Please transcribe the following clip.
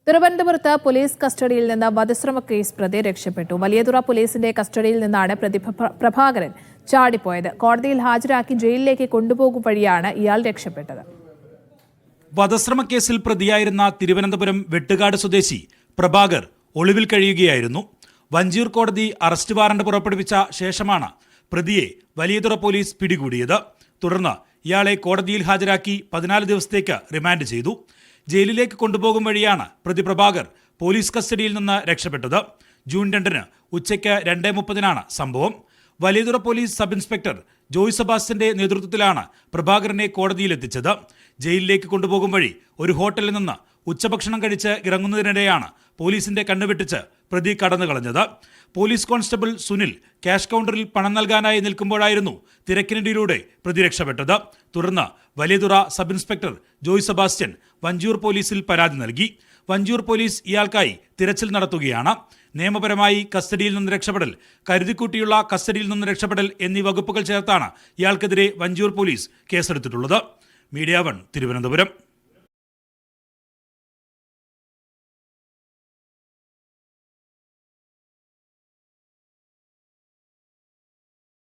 തിരുവനന്തപുരത്ത് പോലീസ് കസ്റ്റഡിയിൽ നിന്ന് വധശ്രമ കേസ് പ്രതി രക്ഷപ്പെട്ടു. വലിയതുറ പോലീസിന്റെ കസ്റ്റഡിയിൽ നിന്നാണ് പ്രതി പ്രഭാകരൻ ചാടിപ്പോയത്. കോടതിയിൽ ഹാജരാക്കി ജയിലിലേക്ക് കൊണ്ടുപോകും വഴിയാണ് ഇയാൾ രക്ഷപ്പെട്ടത്. വധശ്രമ കേസിൽ പ്രതിയായിരുന്ന തിരുവനന്തപുരം വെട്ടുകാട് സ്വദേശി പ്രഭാകർ ഒളിവിൽ കഴിയുകയായിരുന്നു. വഞ്ചിയൂർ കോടതി അറസ്റ്റ് വാറണ്ട് പുറപ്പെടുവിച്ച ശേഷമാണ് പ്രതിയെ വലിയതുറ പോലീസ് പിടികൂടിയത്. തുടർന്ന് ഇയാളെ കോടതിയിൽ ഹാജരാക്കി 14 ദിവസത്തേക്ക് റിമാൻഡ് ചെയ്തു. ജയിലിലേക്ക് കൊണ്ടുപോകും വഴിയാണ് പ്രതി പ്രഭാകർ പോലീസ് കസ്റ്റഡിയിൽ നിന്ന് രക്ഷപ്പെട്ടത്. ജൂൺ 2 ഉച്ചയ്ക്ക് 2:30 സംഭവം. Valiyathura police sub inspector Joy സെബാസ്റ്റ്യന്റെ നേതൃത്വത്തിലാണ് പ്രഭാകരനെ കോടതിയിലെത്തിച്ചത്. ജയിലിലേക്ക് കൊണ്ടുപോകും വഴി ഒരു ഹോട്ടലിൽ നിന്ന് ഉച്ചഭക്ഷണം കഴിച്ച് ഇറങ്ങുന്നതിനിടെയാണ് പോലീസിന്റെ കണ്ണുവെട്ടിച്ച് പ്രതി കടന്നു കളഞ്ഞത്. പോലീസ് കോൺസ്റ്റബിൾ സുനിൽ ക്യാഷ് കൗണ്ടറിൽ പണം നൽകാനായി നിൽക്കുമ്പോഴായിരുന്നു തിരക്കിനിടയിലൂടെ പ്രതി രക്ഷപ്പെട്ടത്. തുടർന്ന് Valiyathura sub inspector Joy Sebastian Vanchiyoor പോലീസിൽ പരാതി നൽകി. വഞ്ചിയൂർ പോലീസ് ഇയാൾക്കായി തിരച്ചിൽ നടത്തുകയാണ്. നിയമപരമായി കസ്റ്റഡിയിൽ നിന്ന് രക്ഷപ്പെടൽ, കരുതിക്കൂട്ടിയുള്ള കസ്റ്റഡിയിൽ നിന്ന് രക്ഷപ്പെടൽ എന്നീ വകുപ്പുകൾ ചേർത്താണ് ഇയാൾക്കെതിരെ വഞ്ചിയൂർ പോലീസ് കേസെടുത്തിട്ടുള്ളത്. മീഡിയ 1 തിരുവനന്തപുരം.